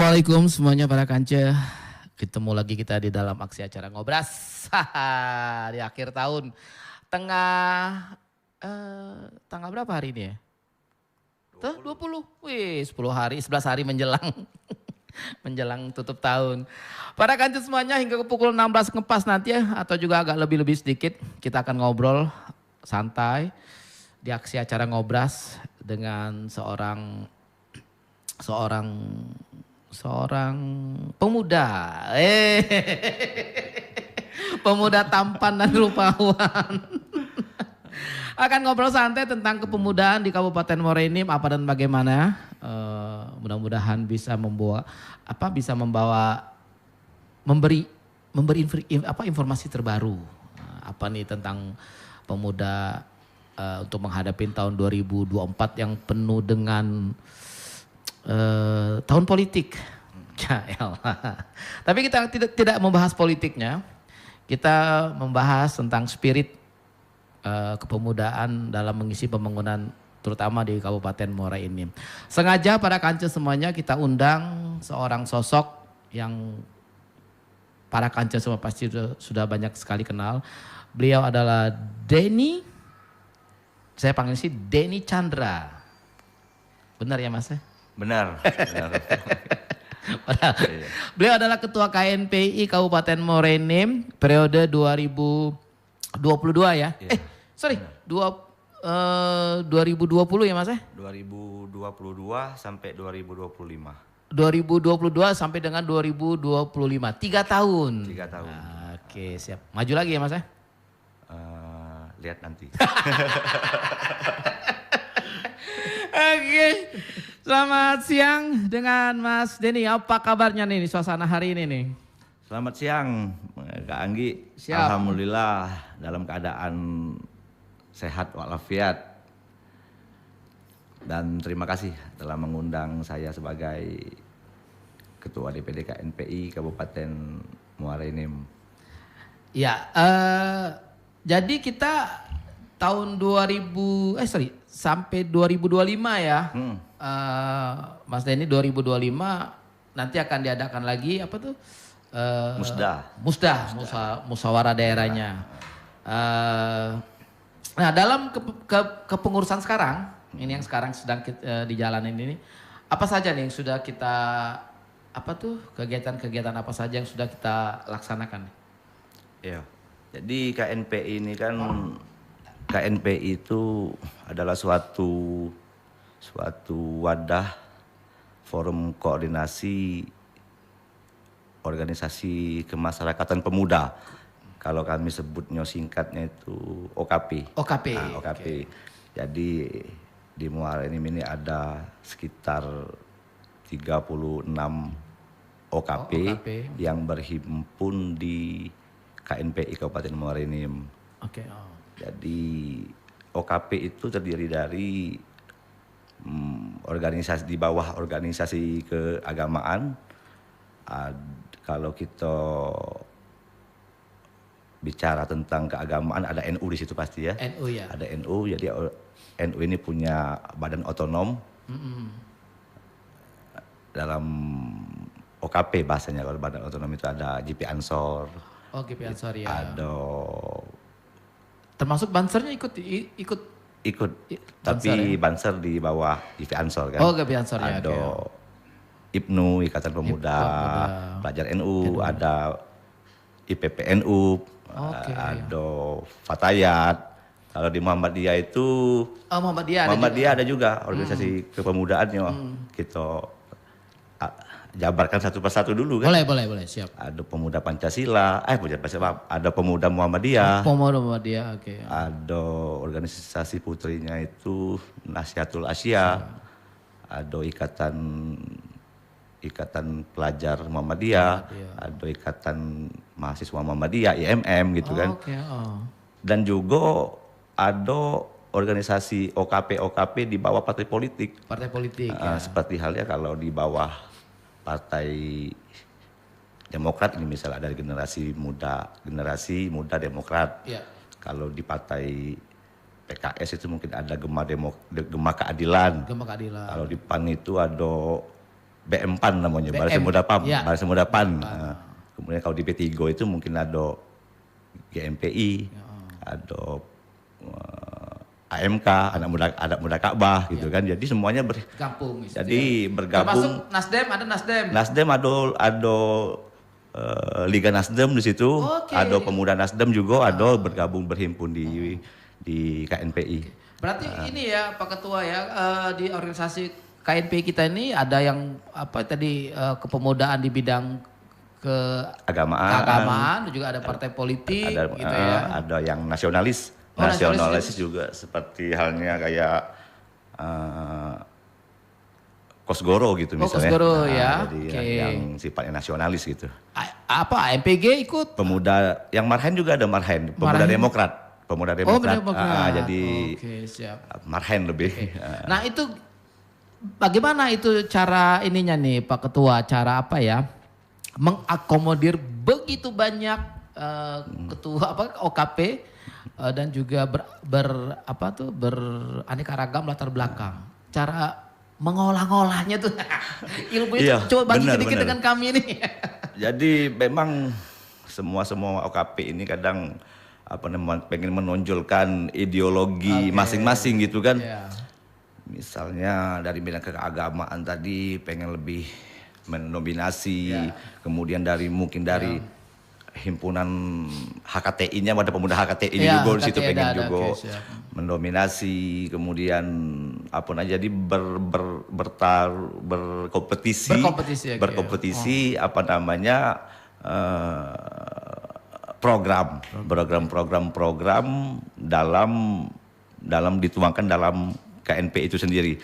Assalamualaikum semuanya para kance. Ketemu lagi kita di dalam aksi acara Ngobras di akhir tahun. Tanggal berapa hari ini ya? 20. Wih, 10 hari, 11 hari menjelang menjelang tutup tahun. Para kance semuanya hingga ke pukul 16 ngepas nanti ya, atau juga agak lebih-lebih sedikit, kita akan ngobrol santai di aksi acara Ngobras dengan seorang pemuda. Pemuda tampan dan rupawan. Akan ngobrol santai tentang kepemudaan di Kabupaten Muara Enim apa dan bagaimana. Mudah-mudahan bisa memberi informasi terbaru. Apa nih tentang pemuda untuk menghadapi tahun 2024 yang penuh dengan tahun politik. Tapi kita tidak membahas politiknya. Kita membahas tentang spirit kepemudaan dalam mengisi pembangunan terutama di Kabupaten Muara Enim. Sengaja para kance semuanya kita undang seorang sosok yang para kance semua pasti sudah banyak sekali kenal. Beliau adalah Denny. Saya panggil sih Denny Chandra. Benar ya Mas? Benar. Beliau adalah Ketua KNPI Kabupaten Muara Enim periode 2022 ya. Iya. 2020 ya Mas? 2022 sampai 2025. 2022 sampai dengan 2025. 3 tahun. 3 tahun. Oke, siap. Maju lagi ya Mas? Lihat nanti. Oke. Selamat siang dengan Mas Denny. Apa kabarnya nih suasana hari ini nih? Selamat siang Kak Anggi. Siap. Alhamdulillah dalam keadaan sehat walafiat. Dan terima kasih telah mengundang saya sebagai Ketua DPD KNPI Kabupaten Muara Enim. Ya, jadi kita tahun sampai 2025 ya. Mas Denny 2025 nanti akan diadakan lagi apa tuh? Musyawarah daerahnya. Nah dalam kepengurusan sekarang, ini yang sekarang sedang dijalanin ini, apa saja nih yang sudah kita, kegiatan-kegiatan apa saja yang sudah kita laksanakan? Ya, jadi KNPI ini kan, KNPI itu adalah suatu wadah forum koordinasi organisasi kemasyarakatan pemuda. Kalau kami sebutnya singkatnya itu OKP. OKP. Nah, OKP. Okay. Jadi di Muara Enim ini ada sekitar 36 OKP yang berhimpun di KNPI Kabupaten Muara Enim. Oke. Jadi OKP itu terdiri dari organisasi di bawah organisasi keagamaan. Kalau kita bicara tentang keagamaan ada NU di situ pasti ya. NU ya. Ada NU, jadi NU ini punya badan otonom. Dalam OKP bahasanya, kalau badan otonom itu ada GP Ansor. Oh, GP Ansor ya. Ada. Termasuk Bansernya ikut. Tapi Banser di bawah GP Ansor kan. Oh, GP Ansor ya. Ada IPNU, Ikatan Pemuda Pelajar NU, ada IPPNU, ada Fatayat. Kalau di Muhammadiyah itu, Muhammadiyah ada juga organisasi kepemudaannya. Kita jabarkan satu persatu dulu kan. Boleh, siap. Ada Pemuda Pancasila, ada Pemuda Muhammadiyah. Pemuda Muhammadiyah, oke. Ada organisasi putrinya itu Nasihatul Asia. Ada Ikatan Pelajar Muhammadiyah, ada Ikatan Mahasiswa Muhammadiyah, IMM gitu kan. Dan juga ada organisasi OKP di bawah partai politik. Partai politik ya. Seperti halnya kalau di bawah Partai Demokrat ini misalnya ada generasi muda Demokrat. Ya. Kalau di Partai PKS itu mungkin ada Gema Keadilan. Gema Keadilan. Kalau di PAN itu ada BM-PAN namanya, BM. Barisan Muda PAN, Ya. Barisan Muda PAN. Kemudian kalau di P3 itu mungkin ada GMPI, ada AMK, anak muda Ka'bah gitu kan. Jadi semuanya Gabung. jadi bergabung. Termasuk Nasdem, ada Nasdem. Nasdem ada Liga Nasdem di situ, ada Pemuda Nasdem juga, ada bergabung berhimpun di KNPI. Berarti ini ya Pak Ketua ya, di organisasi KNPI kita ini ada yang apa tadi kepemudaan di bidang keagamaan, juga ada partai politik ada, gitu ya. Ada yang nasionalis. Oh, Nasionalis juga seperti halnya kayak Kosgoro gitu misalnya. Kosgoro ya. Jadi yang sifatnya nasionalis gitu. Apa MPG ikut? Pemuda yang Marhen juga ada Marhen, Pemuda Demokrat. Pemuda Demokrat. Jadi siap. Marhen lebih. Nah, itu bagaimana itu cara ininya nih Pak Ketua, cara apa ya? Mengakomodir begitu banyak ketua OKP dan juga beraneka ragam latar belakang. Cara mengolah-ngolahnya tuh ilmu itu coba bagi sedikit dengan kami ini. Jadi memang semua OKP ini kadang pengen menonjolkan ideologi masing-masing gitu kan. Misalnya dari bidang keagamaan tadi pengen lebih mendominasi, kemudian mungkin dari himpunan HKTI-nya, ada pemuda HKTI juga di situ pengen juga mendominasi, kemudian jadi berkompetisi program dalam dituangkan dalam KNP itu sendiri.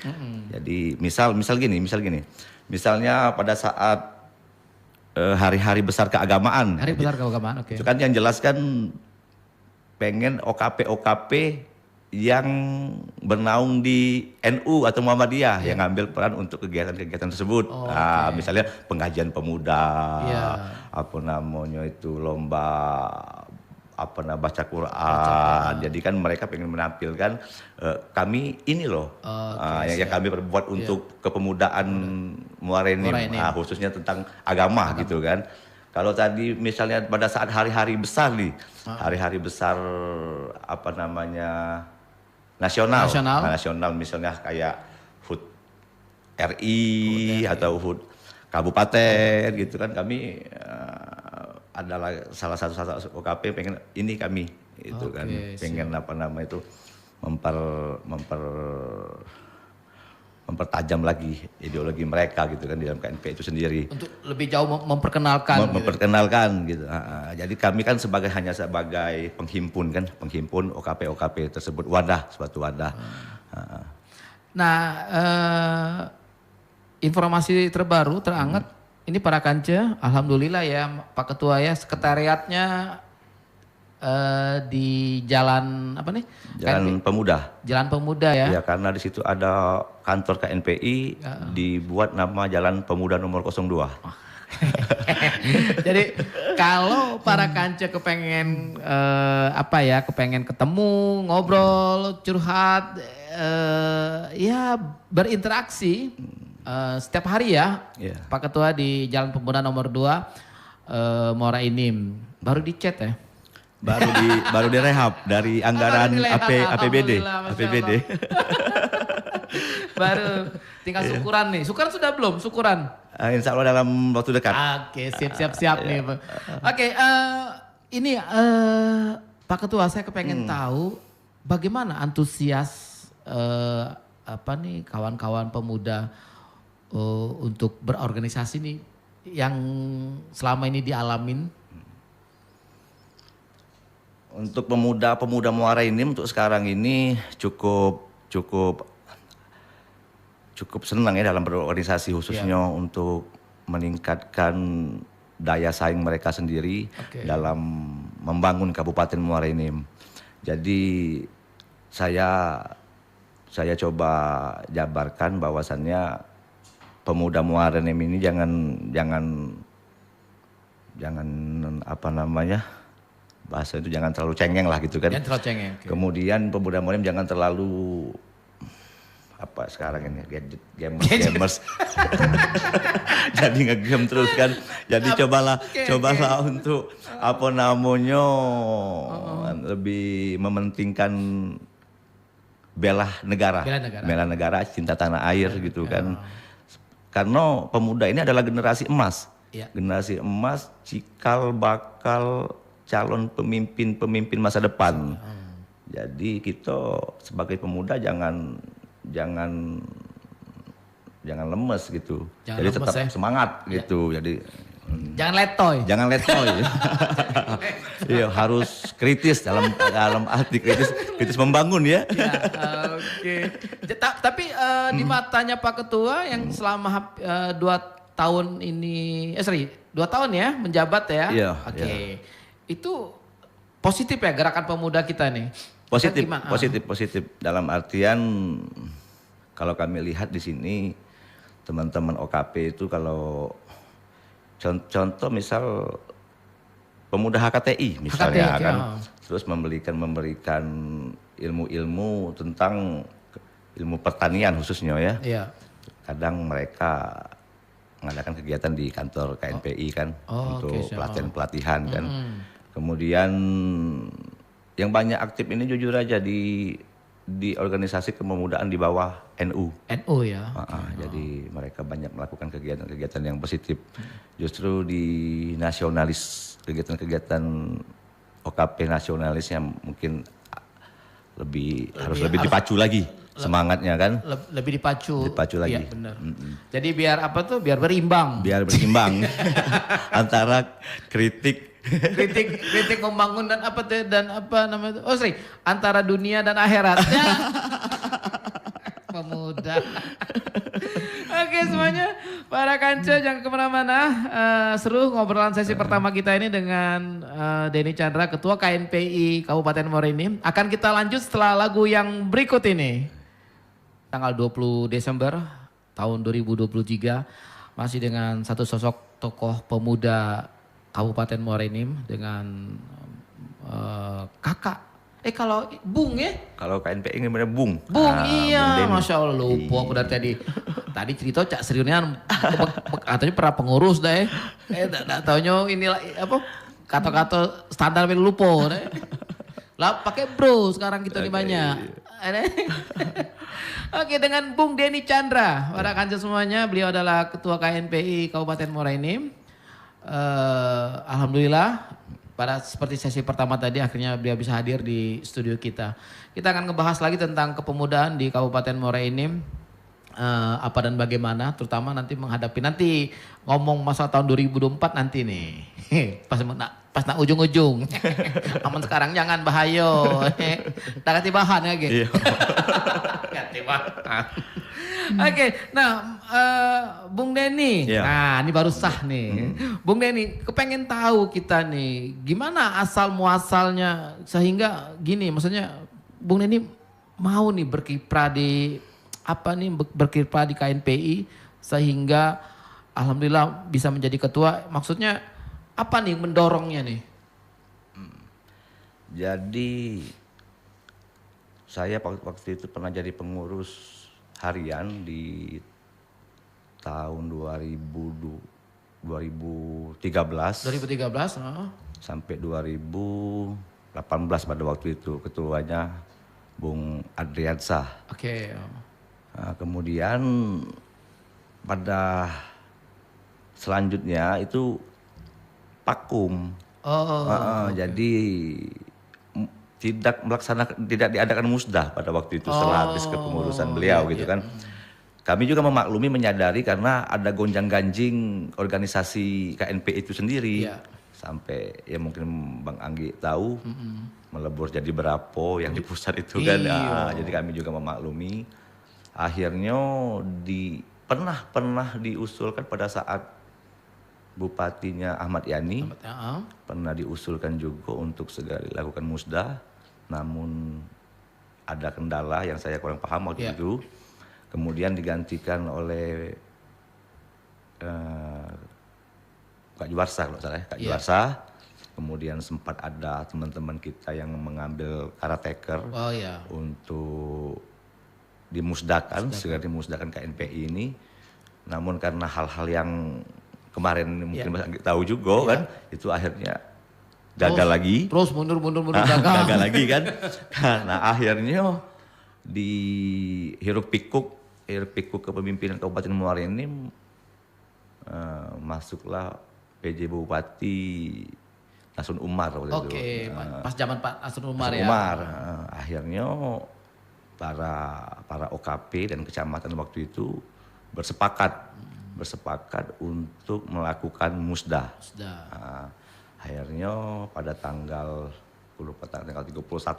Jadi misal gini, misalnya pada saat hari-hari besar keagamaan. Hari besar keagamaan, oke. Itu kan yang jelas kan pengen OKP yang bernaung di NU atau Muhammadiyah yang ngambil peran untuk kegiatan-kegiatan tersebut. Misalnya pengajian pemuda, lomba baca Quran. Jadi kan mereka pengen menampilkan kami ini loh yang kami perbuat untuk kepemudaan Muara Enim, khususnya tentang agama gitu kan. Kalau tadi misalnya pada saat hari-hari besar nih, hari-hari besar nasional misalnya kayak HUT RI atau HUT kabupaten gitu kan, kami adalah salah satu OKP pengen ini kami itu kan pengen mempertajam lagi ideologi mereka gitu kan di dalam KNP itu sendiri. Untuk lebih jauh memperkenalkan gitu. Jadi kami kan hanya sebagai penghimpun OKP tersebut, suatu wadah. Nah, informasi terbaru terhangat ini para Kance, alhamdulillah ya Pak Ketua ya, sekretariatnya di jalan apa nih? Jalan Pemuda. Jalan Pemuda ya. Ya, karena di situ ada kantor KNPI, dibuat nama Jalan Pemuda nomor 02. Jadi kalau para Kance kepengen kepengen ketemu, ngobrol, curhat, ya berinteraksi setiap hari ya. Pak Ketua di Jalan Pemuda nomor 2 Muara Enim. Baru dicet ya. Baru direhab dari anggaran APBD. Baru tinggal syukuran nih. Syukuran sudah belum? Syukuran. Insya Allah dalam waktu dekat. Oke, siap nih. Oke, ini Pak Ketua, saya kepengen tahu bagaimana antusias kawan-kawan pemuda untuk berorganisasi nih yang selama ini dialamin. Untuk pemuda Muara Enim untuk sekarang ini cukup senang ya dalam berorganisasi, khususnya untuk meningkatkan daya saing mereka sendiri dalam membangun Kabupaten Muara Enim. Jadi saya coba jabarkan bahwasannya pemuda Muara Enim ini jangan bahasa itu jangan terlalu cengeng lah gitu kan. Jangan terlalu cengeng. Kemudian pemuda Muara Enim jangan terlalu apa sekarang ini gamers. Jadi ngegame terus kan. Jadi cobalah untuk apa namanya lebih mementingkan bela negara, cinta tanah air gitu kan. Karena pemuda ini adalah generasi emas. Generasi emas cikal bakal calon pemimpin masa depan. Jadi kita sebagai pemuda jangan lemes gitu. Jadi tetap semangat gitu. Jadi Jangan letoy. Iya, harus kritis dalam arti kritis membangun ya. Oke. Tapi di matanya Pak Ketua yang selama 2 tahun ini, 2 tahun ya menjabat ya. Iya. Oke. Itu positif ya gerakan pemuda kita nih. Positif dalam artian kalau kami lihat di sini teman-teman OKP itu kalau contoh misal pemuda HKTI misalnya kan, terus memberikan ilmu-ilmu tentang ilmu pertanian khususnya ya. Iya. Kadang mereka mengadakan kegiatan di kantor KNPI kan untuk pelatihan kan. Kemudian yang banyak aktif ini jujur aja di organisasi kepemudaan di bawah NU. NU ya. Jadi mereka banyak melakukan kegiatan-kegiatan yang positif. Justru di kegiatan-kegiatan OKP nasionalis yang mungkin harus lebih dipacu lagi semangatnya kan. Lebih dipacu lagi. Iya, benar. Jadi biar berimbang. Antara kritik membangun dan antara dunia dan akhiratnya. Pemuda. Oke semuanya, para kanca jangan kemana-mana. Seru ngobrolan sesi pertama kita ini dengan Denny Chandra, Ketua KNPI Kabupaten Muara Enim. Akan kita lanjut setelah lagu yang berikut ini. Tanggal 20 Desember tahun 2023 masih dengan satu sosok tokoh pemuda Kabupaten Muara Enim dengan kakak. Kalau Bung ya? Kalau KNPI ini bener Bung. Iya, Masya Allah lupa aku dari tadi. Tadi cerita Cak Seriunian katanya pernah pengurus deh. Taunya inilah kata-kata standar lupa deh. Lah pakai bro sekarang kita nih banyak. Oke, dengan Bung Denny Chandra. Para kanca semuanya, beliau adalah Ketua KNPI Kabupaten Muara Enim. Alhamdulillah seperti sesi pertama tadi akhirnya beliau bisa hadir di studio kita. Kita akan ngebahas lagi tentang kepemudaan di Kabupaten Muara Enim. Apa dan bagaimana, terutama nanti menghadapi ngomong masa tahun 2024 nanti nih. Pas nak ujung-ujung. Aman sekarang jangan bahayo. Tak ganti bahan ya gitu. Ganti bahan. Oke, nah Bung Denny, nah ini baru sah nih. Bung Denny, kepengen tahu kita nih, gimana asal muasalnya sehingga gini, maksudnya Bung Denny mau nih berkiprah di KNPI sehingga alhamdulillah bisa menjadi ketua. Maksudnya apa nih mendorongnya nih? Jadi saya waktu itu pernah jadi pengurus harian di tahun 2013 sampai 2018 pada waktu itu ketuanya Bung Adriansah. Oke. Nah, kemudian pada selanjutnya itu Pakum. Jadi tidak diadakan musdah pada waktu itu setelah habis kepengurusan beliau gitu kan. Kami juga memaklumi, menyadari karena ada gonjang-ganjing organisasi KNPI itu sendiri. Sampai ya mungkin Bang Anggi tahu melebur jadi berapa yang di pusat itu kan. Jadi kami juga memaklumi. Akhirnya pernah diusulkan pada saat Bupatinya Ahmad Yani. Pernah diusulkan juga untuk segera dilakukan musdah. Namun ada kendala yang saya kurang paham waktu itu. Kemudian digantikan oleh Kak Juwarsa kalau salah ya, Kak Juwarsa. Kemudian sempat ada teman-teman kita yang mengambil caretaker untuk segera dimusnahkan KNPI ini. Namun karena hal-hal yang kemarin mungkin Mas Anggit tahu juga kan, itu akhirnya gagal lagi. Terus mundur gagal. Gagal lagi kan. Nah akhirnya di hiruk pikuk kepemimpinan Kabupaten Muara Enim masuklah PJ Bupati Nasun Umar waktu itu. Pas zaman Pak Nasun Umar ya. Akhirnya para OKP dan kecamatan waktu itu bersepakat untuk melakukan musda. Akhirnya pada tanggal 31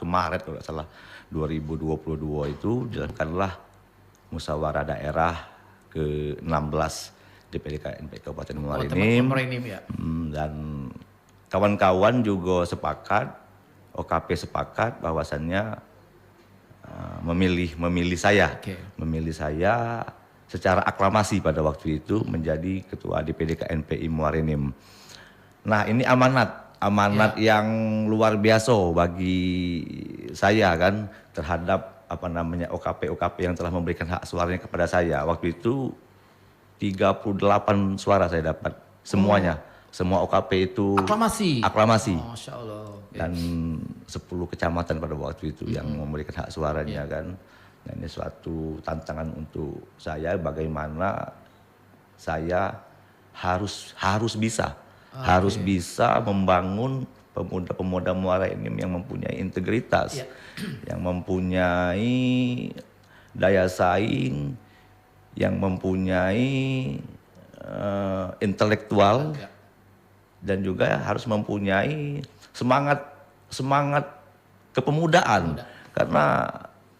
Maret kalau tidak salah 2022 itu dilakukanlah musyawarah daerah ke-16 DPD KNPI Kabupaten Muara Enim. Dan kawan-kawan juga sepakat, OKP sepakat bahwasannya memilih saya secara aklamasi pada waktu itu menjadi ketua DPD KNPI Muara Enim. Nah ini amanat yang luar biasa bagi saya kan terhadap OKP yang telah memberikan hak suaranya kepada saya. Waktu itu 38 suara saya dapat semuanya. Semua OKP itu aklamasi. Masya Allah. Dan 10 kecamatan pada waktu itu yang memberikan hak suaranya kan. Nah, ini suatu tantangan untuk saya bagaimana saya harus bisa membangun pemuda-pemuda Muara Enim yang mempunyai integritas, yang mempunyai daya saing, yang mempunyai intelektual, dan juga harus mempunyai semangat kepemudaan. Karena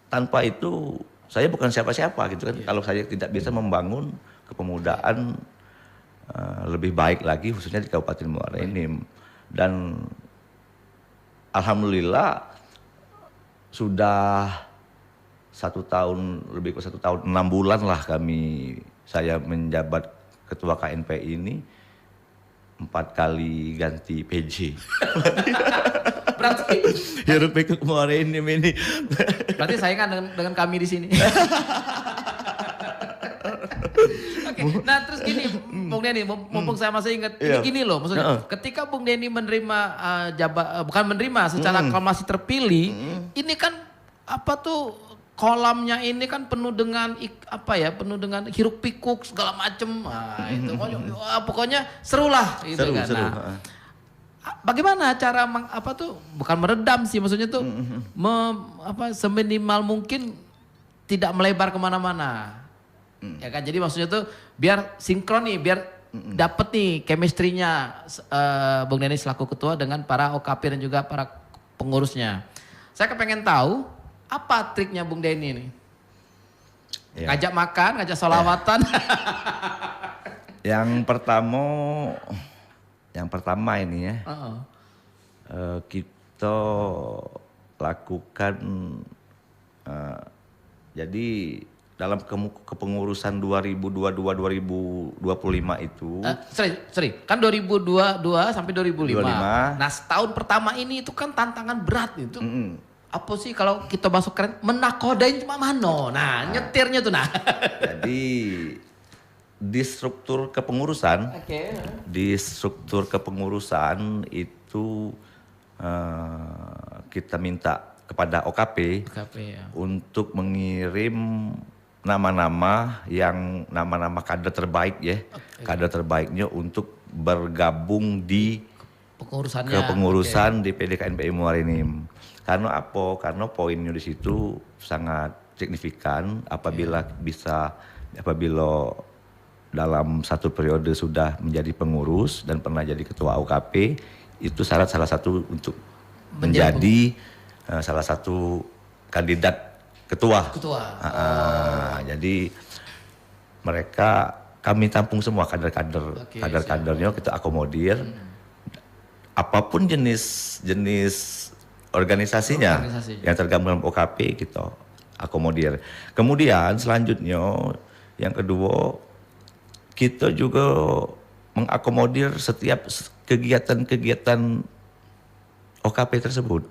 tanpa itu saya bukan siapa-siapa gitu kan. Kalau saya tidak bisa membangun kepemudaan lebih baik lagi khususnya di Kabupaten Muara Enim. Dan alhamdulillah sudah 1 tahun, lebih ke 1 tahun 6 bulan lah saya menjabat ketua KNPI ini, 4 kali ganti PJ. Berarti hiruk pikuk Muara Enim ini. Berarti saingan dengan kami di sini. Nah terus gini Bung Denny, mumpung saya masih ingat, ini gini loh, maksudnya ketika Bung Denny menerima bukan menerima secara aklamasi terpilih, ini kan kolamnya ini kan penuh dengan penuh dengan hiruk pikuk segala macem. Nah, itu pokoknya seru lah gitu kan. Seru. Nah, bagaimana cara bukan meredam sih, maksudnya tuh seminimal mungkin tidak melebar kemana-mana. Ya kan, jadi maksudnya tuh biar sinkron nih, biar dapet nih chemistry-nya Bung Denny selaku ketua dengan para OKP dan juga para pengurusnya. Saya kepengen tahu apa triknya Bung Denny nih? Ngajak makan, ngajak sholawatan. Yang pertama ini ya, kita lakukan jadi dalam kepengurusan 2022-2025 itu. Kan 2022 sampai 2005. Nah setahun pertama ini itu kan tantangan berat itu. Apa sih kalau kita masuk keren menakodain cuma mano. Nah nyetirnya tuh nah. Jadi di struktur kepengurusan, itu kita minta kepada OKP untuk mengirim nama-nama kader terbaik kader terbaiknya untuk bergabung di kepengurusan DPD KNPI Muara Enim. Karena apa? Karena poinnya di situ sangat signifikan apabila dalam satu periode sudah menjadi pengurus dan pernah jadi ketua OKP, itu syarat salah satu untuk menjadi salah satu kandidat ketua. Jadi kami tampung semua kader-kadernya kita akomodir. Apapun jenis organisasinya yang tergabung dalam OKP kita akomodir. Kemudian selanjutnya yang kedua, kita juga mengakomodir setiap kegiatan-kegiatan OKP tersebut.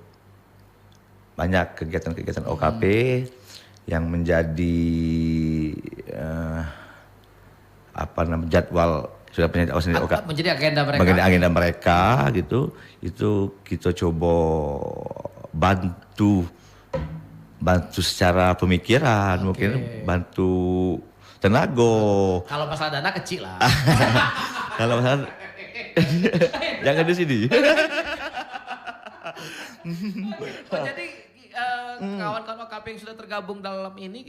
Banyak kegiatan-kegiatan OKP yang menjadi jadwal sudah punya menjadi agenda mereka gitu. Itu kita coba bantu secara pemikiran, mungkin bantu tenaga. Kalau masalah dana kecil lah. Kalau masalah jangan di sini. Jadi kawan-kawan OKP yang sudah tergabung dalam ini,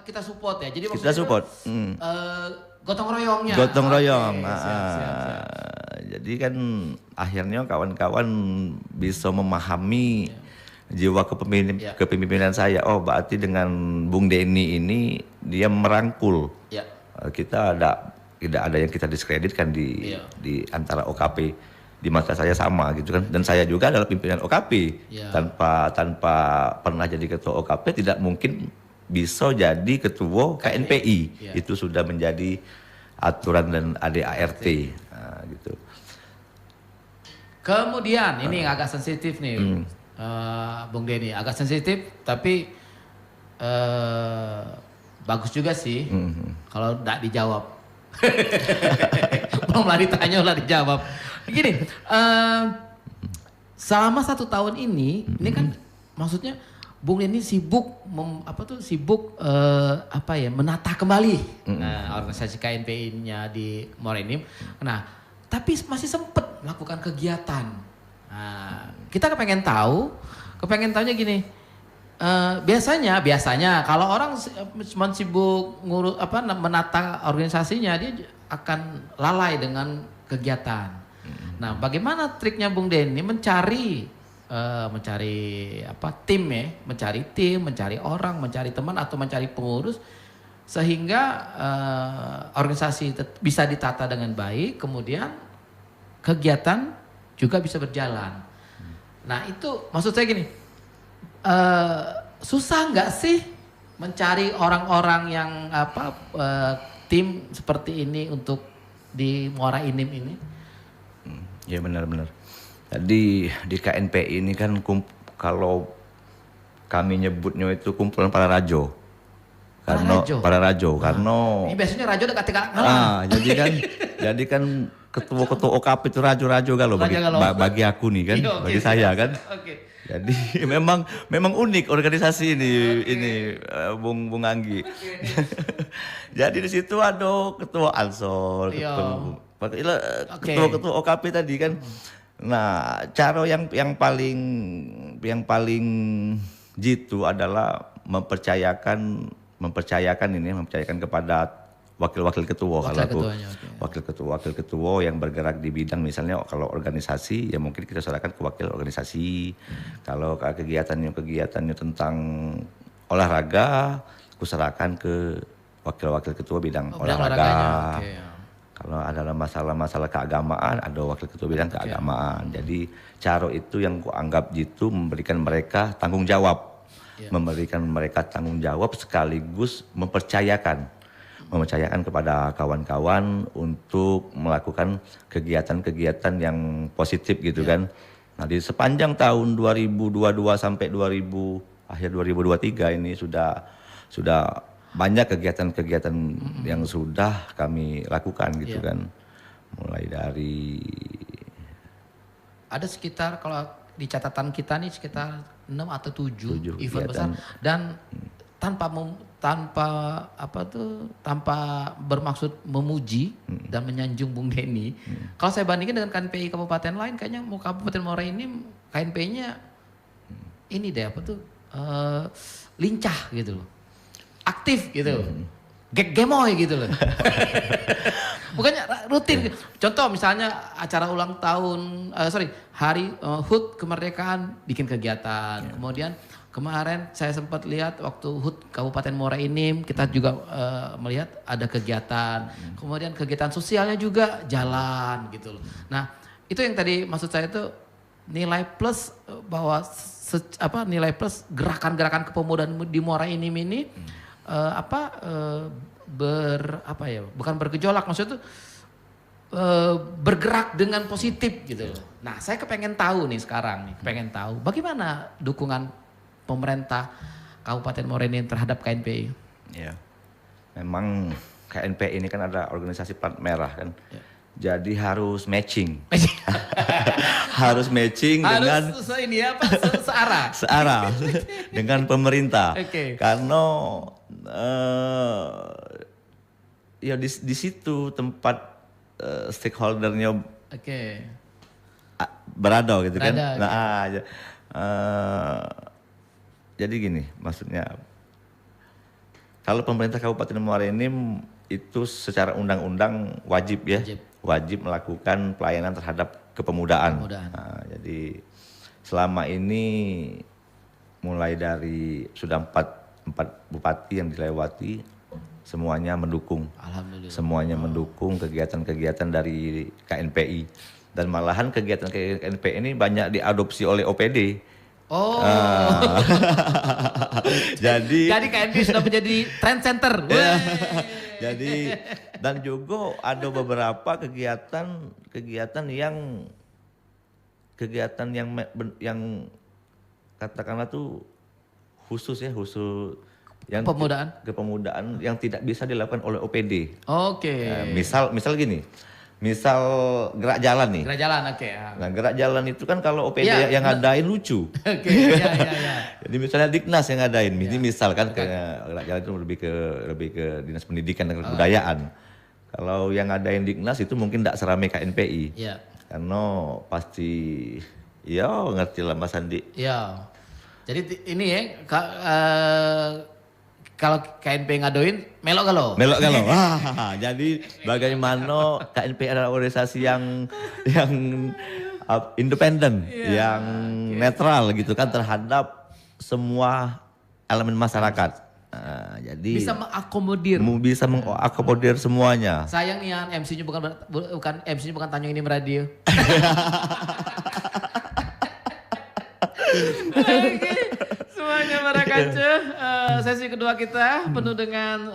kita support ya. Jadi kita support. Gotong royongnya. Gotong royong. Siap. Jadi kan akhirnya kawan-kawan bisa memahami jiwa kepemimpinan saya. Oh, berarti dengan Bung Denny ini dia merangkul. Kita tidak ada yang kita diskreditkan di antara OKP. Di mata saya sama gitu kan, dan saya juga adalah pimpinan OKP. Tanpa pernah jadi ketua OKP tidak mungkin bisa jadi ketua KNPI. Itu sudah menjadi aturan dan ADART. Nah, gitu. Kemudian ini agak sensitif nih, Bung Denny, agak sensitif tapi bagus juga sih kalau tidak dijawab. Belum lah ditanya lah dijawab. Gini, selama 1 tahun ini kan maksudnya Bung Denny sibuk menata kembali organisasi KNPI-nya di Muara Enim. Nah, tapi masih sempat melakukan kegiatan. Nah, kita kepengen tahunya gini. Biasanya kalau orang cuma sibuk menata organisasinya, dia akan lalai dengan kegiatan. Nah, bagaimana triknya Bung Denny mencari tim, mencari orang, mencari teman atau mencari pengurus sehingga organisasi bisa ditata dengan baik, kemudian kegiatan juga bisa berjalan. Nah, itu maksud saya gini, susah nggak sih mencari orang-orang yang tim seperti ini untuk di Muara Enim ini? Ya benar-benar. Jadi di KNPI ini kan kalau kami nyebutnya itu kumpulan para rajo. Para rajo. Karena ini biasanya rajo dekat jadi kan ketua-ketua OKP itu rajo-rajo galau bagi aku nih kan, bagi saya kan. Jadi memang unik organisasi ini Bung Anggi. Jadi di situ ada ketua Ansor, ketua OKP tadi kan. Nah, cara yang paling jitu adalah mempercayakan kepada wakil ketua. Wakil ketua yang bergerak di bidang, misalnya kalau organisasi ya mungkin kita serahkan ke wakil organisasi. Kalau kegiatannya tentang olahraga, aku serahkan ke wakil ketua bidang olahraga. Kalau ada masalah keagamaan, ada wakil ketua bidang keagamaan. Jadi cara itu yang kuanggap jitu, memberikan mereka tanggung jawab. Memberikan mereka tanggung jawab sekaligus mempercayakan kepada kawan-kawan untuk melakukan kegiatan-kegiatan yang positif gitu kan. Nah, di sepanjang tahun 2022 sampai akhir 2023 ini sudah banyak kegiatan-kegiatan yang sudah kami lakukan gitu kan. Mulai dari ada sekitar, kalau di catatan kita nih sekitar 6 atau 7 event besar, dan tanpa bermaksud memuji dan menyanjung Bung Denny. Kalau saya bandingkan dengan KNPI kabupaten lain, kayaknya mau Kabupaten Muara Enim KNPI-nya ini deh lincah gitu loh. Aktif gitu. Gemoy gitu loh. Bukannya rutin. Contoh misalnya acara ulang tahun, hari HUT kemerdekaan bikin kegiatan. Kemudian kemarin saya sempat lihat waktu HUT Kabupaten Muara Enim, kita juga melihat ada kegiatan. Kemudian kegiatan sosialnya juga jalan gitu loh. Nah, itu yang tadi maksud saya itu nilai plus bahwa nilai plus gerakan-gerakan kepemudaan di Muara Enim ini bukan bergejolak, maksudnya tuh bergerak dengan positif gitu loh. Nah, saya kepengen tahu bagaimana dukungan pemerintah Kabupaten Morenin terhadap KNPI? Ya, memang KNPI ini kan ada organisasi plat merah kan. Ya. Jadi harus matching. Harus matching dengan searah dengan pemerintah. Karena ya di situ tempat stakeholdernya berada gitu kan. Jadi gini maksudnya, kalau pemerintah Kabupaten Muara Enim itu secara undang-undang wajib melakukan pelayanan terhadap kepemudaan. Nah, jadi selama ini mulai dari sudah empat bupati yang dilewati, semuanya mendukung. Alhamdulillah. Semuanya mendukung kegiatan-kegiatan dari KNPI, dan malahan kegiatan KNPI ini banyak diadopsi oleh OPD. Jadi KNPI sudah menjadi trend center. Jadi dan juga ada beberapa kegiatan yang katakanlah tuh khusus yang kepemudaan yang tidak bisa dilakukan oleh OPD. Misal gini. Misal gerak jalan nih. Gerak jalan, Nah, gerak jalan itu kan kalau OPD yang ngadain lucu. Jadi misalnya Diknas yang ngadain, ini misalkan gerak jalan itu lebih ke Dinas Pendidikan dan Kebudayaan. Kalau yang ngadain Diknas itu mungkin tidak seramai KNPI. Karena pasti ngerti lah Mas Andi. Jadi ini ya kalau KNPI ngadoin melok galo. Jadi bagaimana KNPI adalah organisasi yang independen, yang netral gitu kan terhadap semua elemen masyarakat. Nah, jadi bisa mengakomodir semuanya. Sayang nih MC-nya bukan Tanjung ini radio. Semuanya para kaca, sesi kedua kita penuh dengan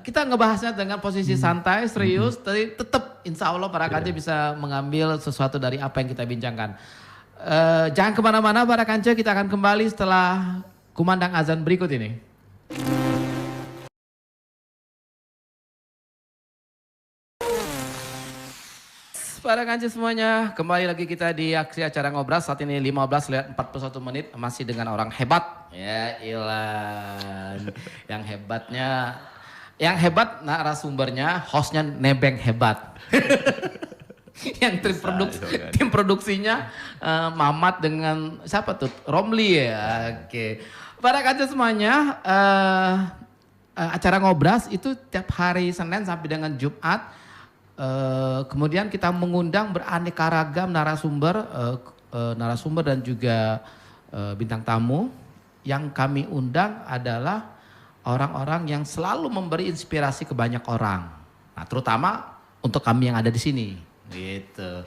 kita ngebahasnya dengan posisi santai, serius, tapi tetap insya Allah para kaca bisa mengambil sesuatu dari apa yang kita bincangkan. Jangan kemana-mana para kaca, kita akan kembali setelah kumandang azan berikut ini. Para kancil semuanya, kembali lagi kita di aksi acara ngobras. Saat ini 15:41 masih dengan orang hebat. Ya Ilan. Yang hebat narasumbernya, hostnya nebeng hebat. Yang tim produksinya Mamat dengan siapa tuh? Romli ya. Oke. Para kancil semuanya, acara ngobras itu tiap hari Senin sampai dengan Jumat. Kemudian kita mengundang beraneka ragam narasumber dan juga bintang tamu. Yang kami undang adalah orang-orang yang selalu memberi inspirasi ke banyak orang. Nah, terutama untuk kami yang ada di sini. Gitu.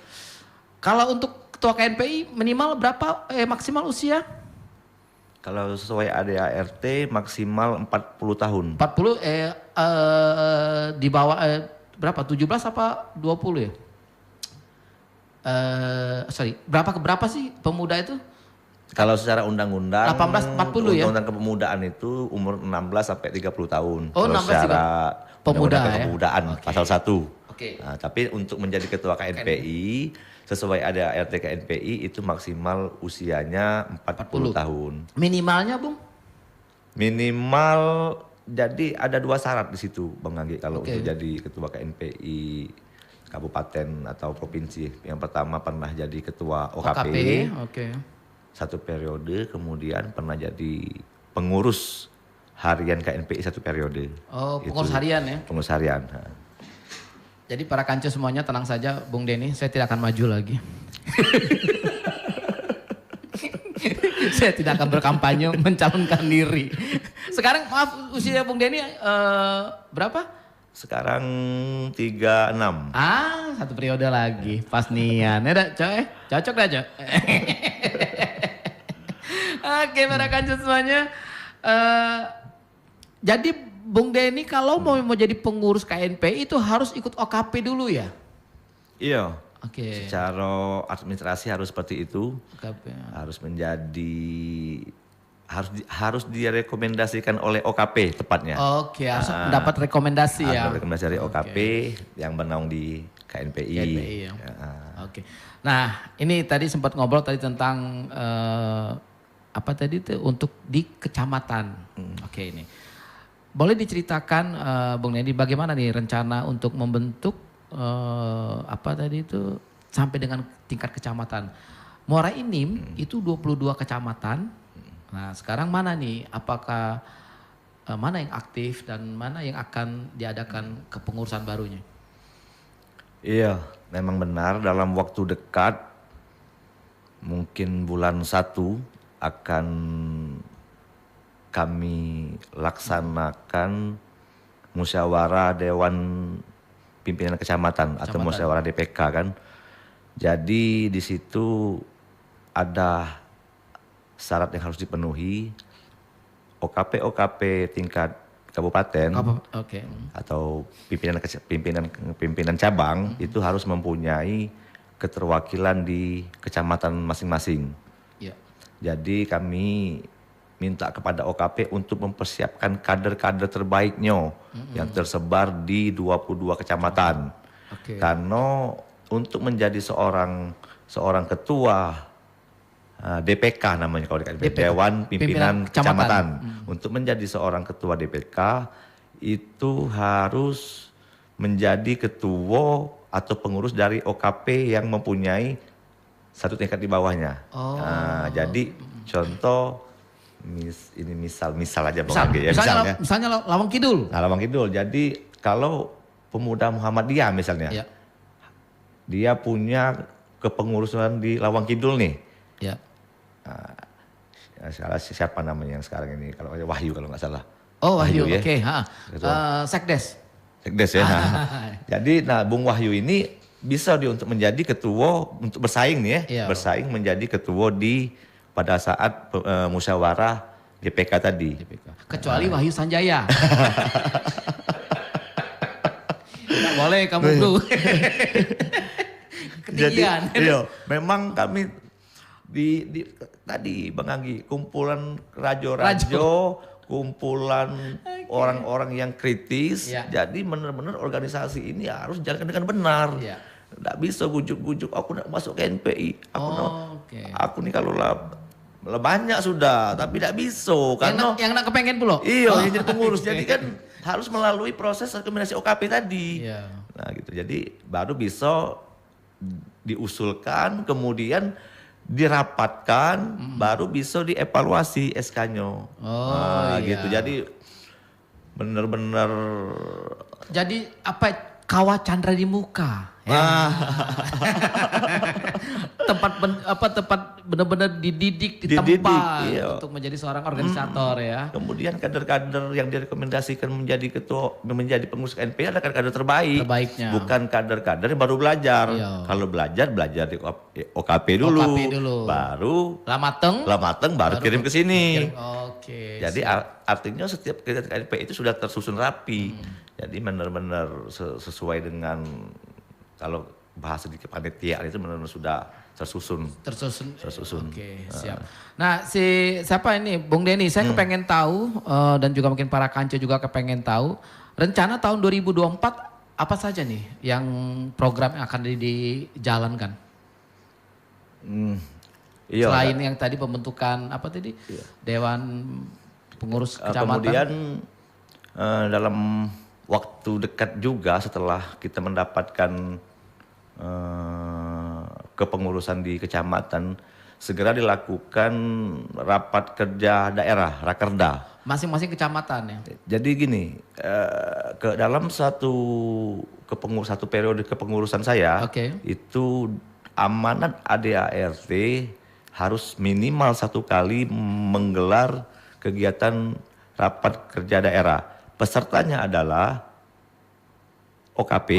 Kalau untuk ketua KNPI minimal berapa maksimal usia? Kalau sesuai ADART maksimal 40 tahun. 40 di bawah berapa? 17 apa 20 ya? Berapa sih pemuda itu? Kalau secara undang-undang 18-40 ya? Undang-undang kepemudaan itu umur 16 sampai 30 tahun. Oh, kalau 16 secara pemuda kepemudaan pasal 1. Okay. Nah, tapi untuk menjadi ketua KNPI sesuai ada RT KNPI itu maksimal usianya 40 tahun. Minimalnya, Bung? Minimal, jadi ada 2 syarat di situ Bang Anggi kalau untuk jadi ketua KNPI kabupaten atau provinsi. Yang pertama pernah jadi ketua OKP. Okay. 1 periode, kemudian pernah jadi pengurus harian KNPI 1 periode. Oh, pengurus harian ya? Pengurus harian. Jadi para kanco semuanya tenang saja Bung Denny, saya tidak akan maju lagi. Saya tidak akan berkampanye mencalonkan diri. Sekarang maaf usia Bung Denny berapa? Sekarang 36. 1 periode lagi, pas nian. Ya cocok dah Cok. Oke para kanco semuanya. Jadi Bung Denny kalau mau jadi pengurus KNPI itu harus ikut OKP dulu ya? Iya. Oke. Secara administrasi harus seperti itu. OKP. Harus menjadi harus direkomendasikan oleh OKP tepatnya. Oke, harus mendapat rekomendasi ya. Rekomendasi dari OKP yang bernaung di KNPI. Ya. Oke. Nah, ini tadi sempat ngobrol tadi tentang apa tadi itu untuk di kecamatan. Oke, ini. Boleh diceritakan Bung Nedi bagaimana nih rencana untuk membentuk apa tadi itu sampai dengan tingkat kecamatan. Muara Enim itu 22 kecamatan. Nah, sekarang mana nih? Apakah mana yang aktif dan mana yang akan diadakan kepengurusan barunya? Iya, memang benar dalam waktu dekat mungkin bulan 1 akan kami laksanakan musyawarah Dewan Pimpinan Kecamatan atau musyawarah DPK kan. Jadi di situ ada syarat yang harus dipenuhi. OKP tingkat kabupaten atau pimpinan cabang itu harus mempunyai keterwakilan di kecamatan masing-masing. Ya. Jadi kami minta kepada OKP untuk mempersiapkan kader-kader terbaiknya yang tersebar di 22 kecamatan. Karena untuk menjadi seorang ketua DPK namanya kalau di Dewan Pimpinan Kecamatan. Untuk menjadi seorang ketua DPK itu harus menjadi ketua atau pengurus dari OKP yang mempunyai satu tingkat di bawahnya. Jadi contoh misal aja misalnya Lawang Kidul. Nah, Lawang Kidul. Jadi kalau pemuda Muhammadiyah misalnya, dia punya kepengurusan di Lawang Kidul nih. Ya. Siapa namanya yang sekarang ini? Kalau Wahyu kalau nggak salah. Oh Wahyu, oke. Sekdes ya. Jadi, Bung Wahyu ini bisa dia untuk menjadi ketua untuk bersaing nih ya, bersaing menjadi ketua pada saat musyawarah DPK tadi. Kecuali Wahyu Sanjaya. Tidak boleh kamu dulu. Ketinggian. Jadi, memang kami tadi Bang Anggi, kumpulan rajo-rajo, kumpulan orang-orang yang kritis. Jadi benar-benar organisasi ini harus dijalankan dengan benar. Nggak bisa gujuk-gujuk aku nak masuk ke NPI. Aku nih kalau banyak sudah, tapi tidak bisa karena yang nak kepengen pula. Iya, yang jadi pengurus. Jadi kan harus melalui proses rekomendasi OKP tadi. Nah, gitu. Jadi baru bisa diusulkan, kemudian dirapatkan, baru bisa dievaluasi SK-nya. Gitu. Jadi benar-benar. Jadi kawah Chandra di muka. Tempat benar-benar dididik, ditempa untuk menjadi seorang organisator ya. Kemudian kader-kader yang direkomendasikan menjadi pengurus KNPI adalah kader terbaiknya. Bukan kader-kader yang baru belajar. Kalau belajar di OKP dulu. Baru lamateng baru kirim ke sini. Jadi artinya setiap KNPI itu sudah tersusun rapi. Jadi benar-benar sesuai dengan kalau bahasa di kepanitiaan itu benar-benar sudah tersusun. Oke, siap. Nah, siapa ini Bung Denny, saya kepengen tahu dan juga mungkin para kanca juga kepengen tahu rencana tahun 2024 apa saja nih yang program yang akan dijalankan? Selain yang tadi pembentukan Dewan Pengurus Kecamatan. Kemudian dalam waktu dekat juga setelah kita mendapatkan kepengurusan di kecamatan, segera dilakukan rapat kerja daerah, Rakerda. Masing-masing kecamatan ya? Jadi gini, dalam satu periode kepengurusan saya, itu amanat ADART harus minimal 1 kali menggelar kegiatan rapat kerja daerah. Pesertanya adalah OKP,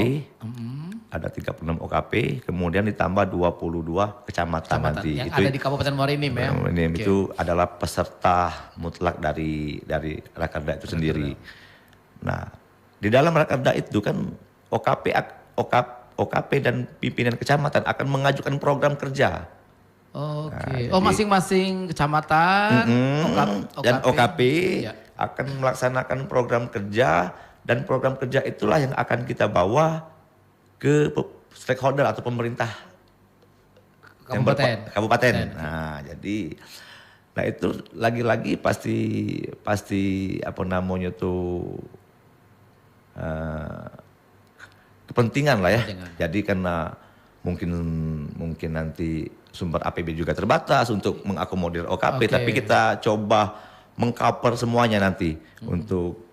ada 36 OKP, kemudian ditambah 22 kecamatan nanti. Yang itu ada di Kabupaten Muara Enim ya? Itu adalah peserta mutlak dari Rakerda itu sendiri. Nah, di dalam Rakerda itu kan OKP dan pimpinan kecamatan akan mengajukan program kerja Oke. Oh, masing-masing kecamatan dan OKP ya, akan melaksanakan program kerja, dan program kerja itulah yang akan kita bawa ke stakeholder atau pemerintah kabupaten. Nah, jadi itu lagi-lagi pasti apa namanya tuh kepentingan lah ya. Jadi karena mungkin nanti sumber APB juga terbatas untuk mengakomodir OKP, tapi kita coba mengcover semuanya nanti untuk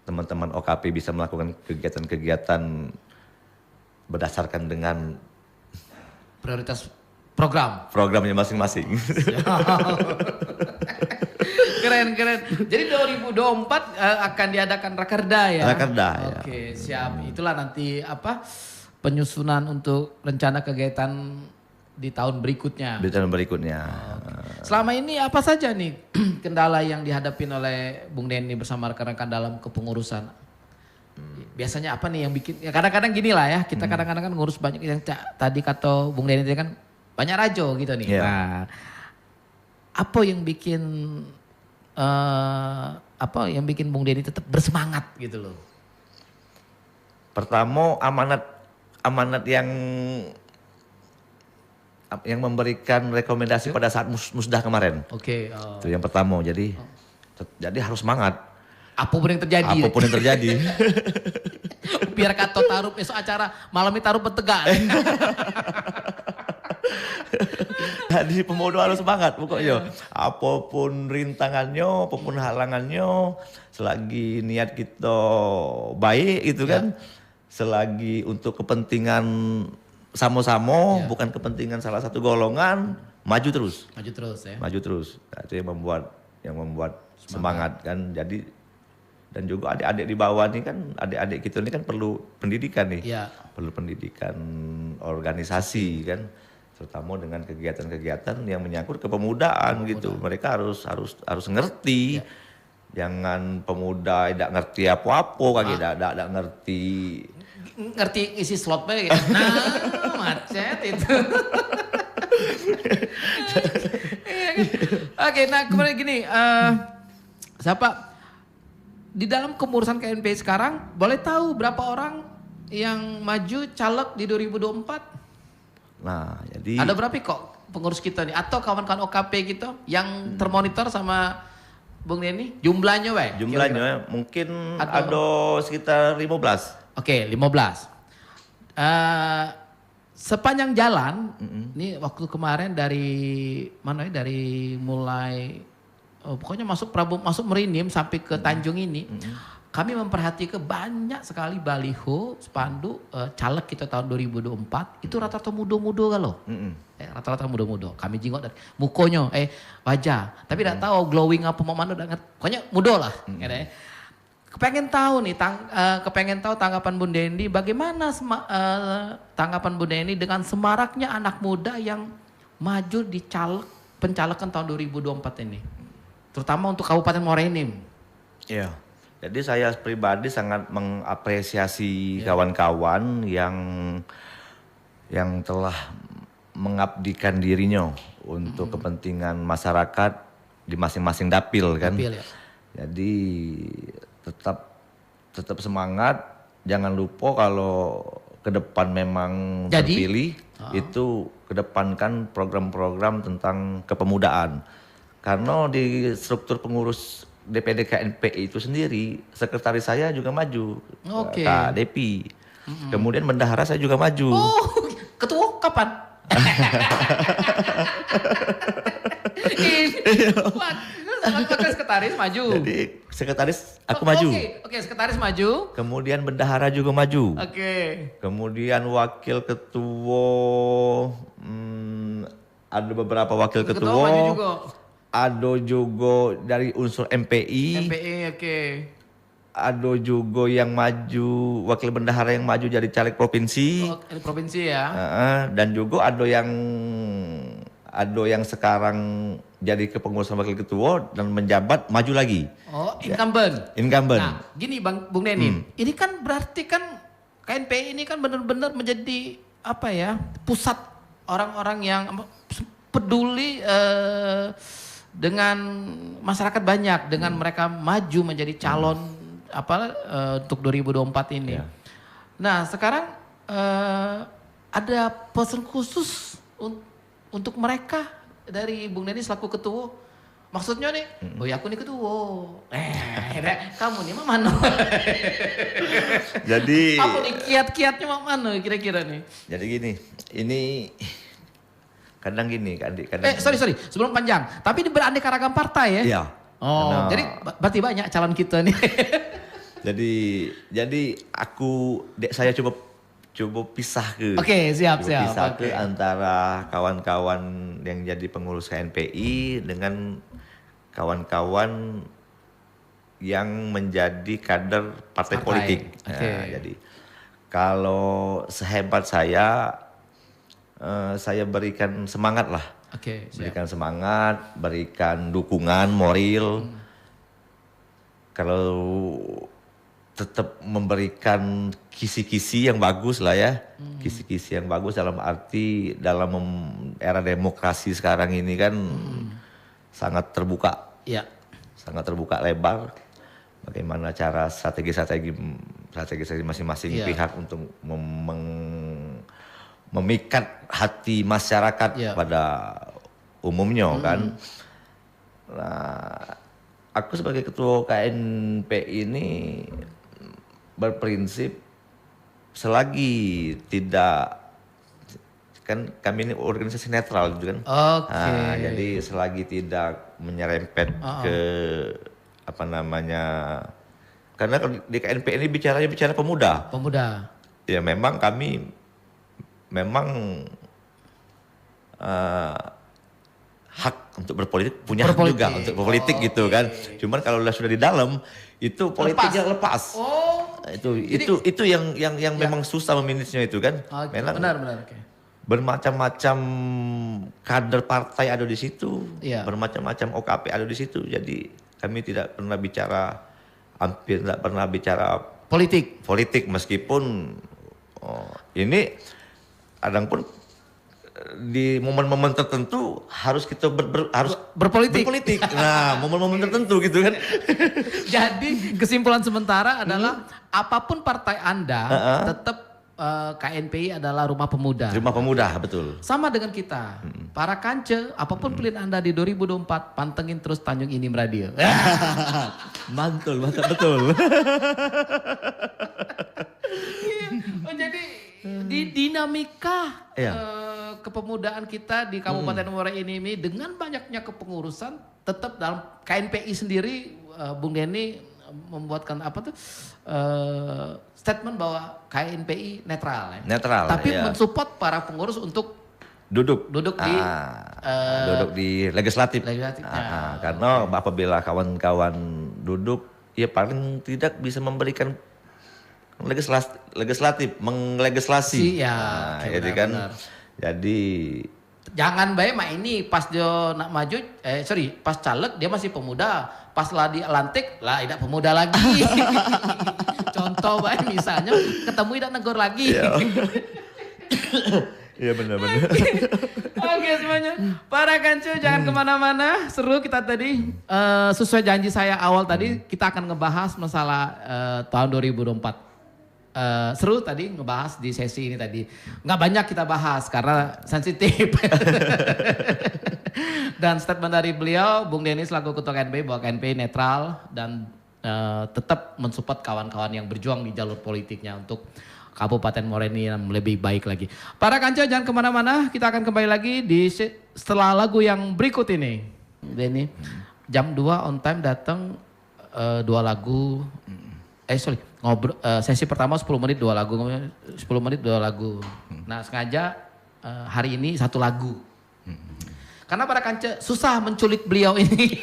teman-teman OKP bisa melakukan kegiatan-kegiatan berdasarkan dengan prioritas programnya masing-masing. Keren. Jadi 2024 akan diadakan Rakerda ya? Rakerda ya. Oke, siap. Itulah nanti penyusunan untuk rencana kegiatan di tahun berikutnya. Selama ini apa saja nih kendala yang dihadapi oleh Bung Denny bersama rekan-rekan dalam kepengurusan? Biasanya apa nih yang bikin, ya kadang-kadang gini lah ya, kita kadang-kadang kan ngurus banyak, yang tadi kata Bung Denny tadi kan banyak rajo gitu nih. Yeah. Nah, apa yang bikin Bung Denny tetap bersemangat gitu loh? Pertama, amanat yang memberikan rekomendasi pada saat musdah kemarin. Oke. Itu yang pertama. Jadi harus semangat. Apapun yang terjadi. Biar kato taruh besok acara malam ini taruh pentegak. Jadi pemuda harus semangat pokoknya. Apapun rintangannya, apapun halangannya, selagi niat kita baik gitu kan. Selagi untuk kepentingan sama-sama, bukan kepentingan salah satu golongan, maju terus ya. Maju terus. Nah, itu yang membuat semangat kan. Jadi dan juga adik-adik di bawah nih kan, adik-adik kita ini kan perlu pendidikan nih. Ya. Perlu pendidikan organisasi kan, terutama dengan kegiatan-kegiatan yang menyangkut kepemudaan gitu. Mereka harus ngerti. Ya. Jangan pemuda tidak ngerti apa-apa, tidak ngerti isi slot bae. Nah, macet itu. Oke, nah kemudian gini, siapa di dalam kepengurusan KNPI sekarang, boleh tahu berapa orang yang maju caleg di 2024? Nah, jadi ada berapa kok pengurus kita nih atau kawan-kawan OKP gitu yang termonitor sama Bung Denny? Jumlahnya Pak? Jumlahnya mungkin ada sekitar 15. Oke, 15. Sepanjang jalan, ini waktu kemarin dari mulai pokoknya masuk Merinim sampai ke Tanjung ini, kami memperhatikan banyak sekali baliho, spanduk caleg kita tahun 2024 itu rata-rata muda-muda kan loh. Rata-rata muda-muda. Kami jingok dari mukonya, wajah. Tapi tidak tahu glowing apa mana, pokoknya muda lah. Kepengen tahu tanggapan Bung Denny, bagaimana tanggapan Bung Denny dengan semaraknya anak muda yang maju di pencalekan tahun 2024 ini. Terutama untuk Kabupaten Muara Enim. Iya. Jadi saya pribadi sangat mengapresiasi kawan-kawan yang telah mengabdikan dirinya untuk kepentingan masyarakat di masing-masing dapil kan. Jadi tetap semangat. Jangan lupa kalau ke depan memang terpilih itu kedepankan program-program tentang kepemudaan. Karena di struktur pengurus DPD KNPI itu sendiri, sekretaris saya juga maju, Kak Depi. Kemudian bendahara saya juga maju. Oh, ketua kapan? Sekretaris maju. Jadi sekretaris aku maju. Oke, sekretaris maju. Kemudian bendahara juga maju. Kemudian wakil ketua, ada beberapa wakil ketua. Maju juga. Ada juga dari unsur MPI. Ada juga yang maju, wakil bendahara yang maju jadi caleg provinsi. Provinsi ya. Dan juga ada yang sekarang jadi kepengurusan wakil ketua dan menjabat maju lagi. Oh, incumbent. Nah, gini Bung Denny, ini kan berarti kan KNPI ini kan benar-benar menjadi pusat orang-orang yang peduli dengan masyarakat banyak, dengan mereka maju menjadi calon untuk 2024 ini. Ya. Nah sekarang ada pesan khusus untuk mereka dari Bung Denny selaku ketua. Maksudnya nih, oh ya aku nih ketua. Kamu nih mana? Jadi aku nih kiat-kiatnya mana kira-kira nih? Jadi gini, ini kadang gini, kadang. Sorry, sebelum panjang. Tapi ini beraneka ragam partai ya? Iya. Oh, jadi berarti banyak calon kita nih. jadi saya coba pisah ke. Oke, siap. Pisah ke antara kawan-kawan yang jadi pengurus KNPI dengan kawan-kawan yang menjadi kader partai politik. Nah, jadi kalau sehebat saya berikan semangat lah. Berikan semangat, berikan dukungan moral. Kalau tetap memberikan kisi-kisi yang bagus lah ya. Kisi-kisi yang bagus dalam arti dalam era demokrasi sekarang ini kan sangat terbuka. Iya. Sangat terbuka lebar. Bagaimana cara strategi masing-masing pihak untuk memikat hati masyarakat pada umumnya kan. Nah, aku sebagai ketua KNP ini berprinsip selagi tidak, kan kami ini organisasi netral gitu kan. Nah, jadi selagi tidak menyerempet ke karena di KNP ini bicara pemuda. Ya memang kami hak untuk berpolitik, punya hak juga untuk berpolitik gitu kan. Cuman kalau sudah di dalam itu politiknya lepas. Itu yang memang susah memanagenya itu kan. Memang benar. Bermacam-macam kader partai ada di situ, bermacam-macam OKP ada di situ. Jadi kami hampir tidak pernah bicara politik meskipun ini kadang pun di momen-momen tertentu harus kita harus berpolitik. Nah, momen-momen tertentu gitu kan. Jadi kesimpulan sementara adalah apapun partai Anda tetap KNPI adalah rumah pemuda. Rumah pemuda, betul. Sama dengan kita. Para kance, apapun pilihan Anda di 2024, pantengin terus Tanjung Inim Radio. Mantul, mantap betul. Jadi di dinamika kepemudaan kita di Kabupaten Muara Enim ini dengan banyaknya kepengurusan, tetap dalam KNPI sendiri Bung Denny membuatkan statement bahwa KNPI netral ya. Netral. Tapi mensupport para pengurus untuk duduk di legislatif. Karena apabila kawan-kawan duduk, ya paling tidak bisa memberikan menglegislasi. Jadi kan. Benar. Jadi jangan baik ini pas dia nak maju, pas caleg dia masih pemuda, pas lah dilantik lah tidak pemuda lagi. Contoh baik misalnya ketemu tidak negor lagi. Iya benar. Oke semuanya, para kancu jangan kemana-mana, seru kita tadi. Sesuai janji saya awal tadi kita akan ngebahas masalah tahun 2024. Seru tadi ngebahas di sesi ini tadi. Nggak banyak kita bahas karena sensitif. Dan statement dari beliau, Bung Denny selaku Ketua KNPI bahwa KNPI netral dan tetap mensupport kawan-kawan yang berjuang di jalur politiknya untuk Kabupaten Muara Enim yang lebih baik lagi. Para kanca jangan kemana-mana, kita akan kembali lagi setelah lagu yang berikut ini. Denny, jam 2 on time datang 2 lagu. Sesi pertama 10 menit 2 lagu, 10 menit 2 lagu. Nah sengaja hari ini 1 lagu. Karena para kanca susah menculik beliau ini.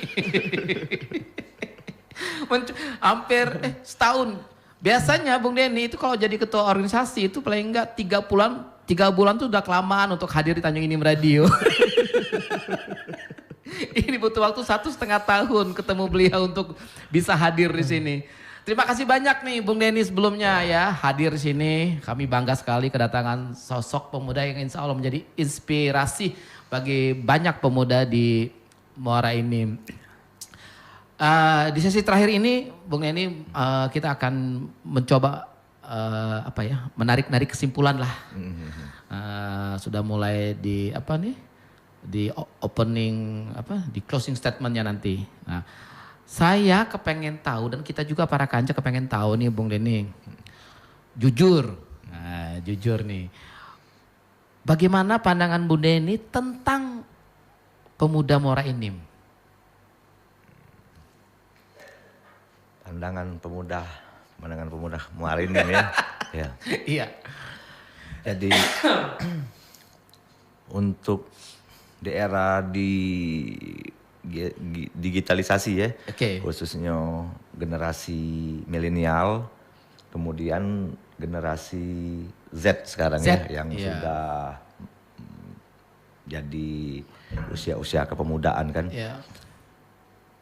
Hampir setahun. Biasanya Bung Denny itu kalau jadi ketua organisasi itu paling enggak 3 bulan tuh udah kelamaan untuk hadir di Tanjung Inim Radio. Ini butuh waktu 1,5 tahun ketemu beliau untuk bisa hadir di sini. Terima kasih banyak nih Bung Denny sebelumnya ya hadir di sini. Kami bangga sekali kedatangan sosok pemuda yang insya Allah menjadi inspirasi bagi banyak pemuda di Muara ini. Di sesi terakhir ini Bung Denny kita akan mencoba menarik-narik kesimpulan lah. Sudah mulai di di opening di closing statementnya nanti. Nah, saya kepengen tahu dan kita juga para kanca kepengen tahu nih Bung Denny. Jujur nih. Bagaimana pandangan Bung Denny tentang pemuda Muara Enim? Pandangan pemuda Muara Enim ya. Ya. Iya. Jadi untuk di era digitalisasi ya, khususnya generasi milenial, kemudian generasi Z sekarang ya, yang sudah jadi usia-usia kepemudaan kan.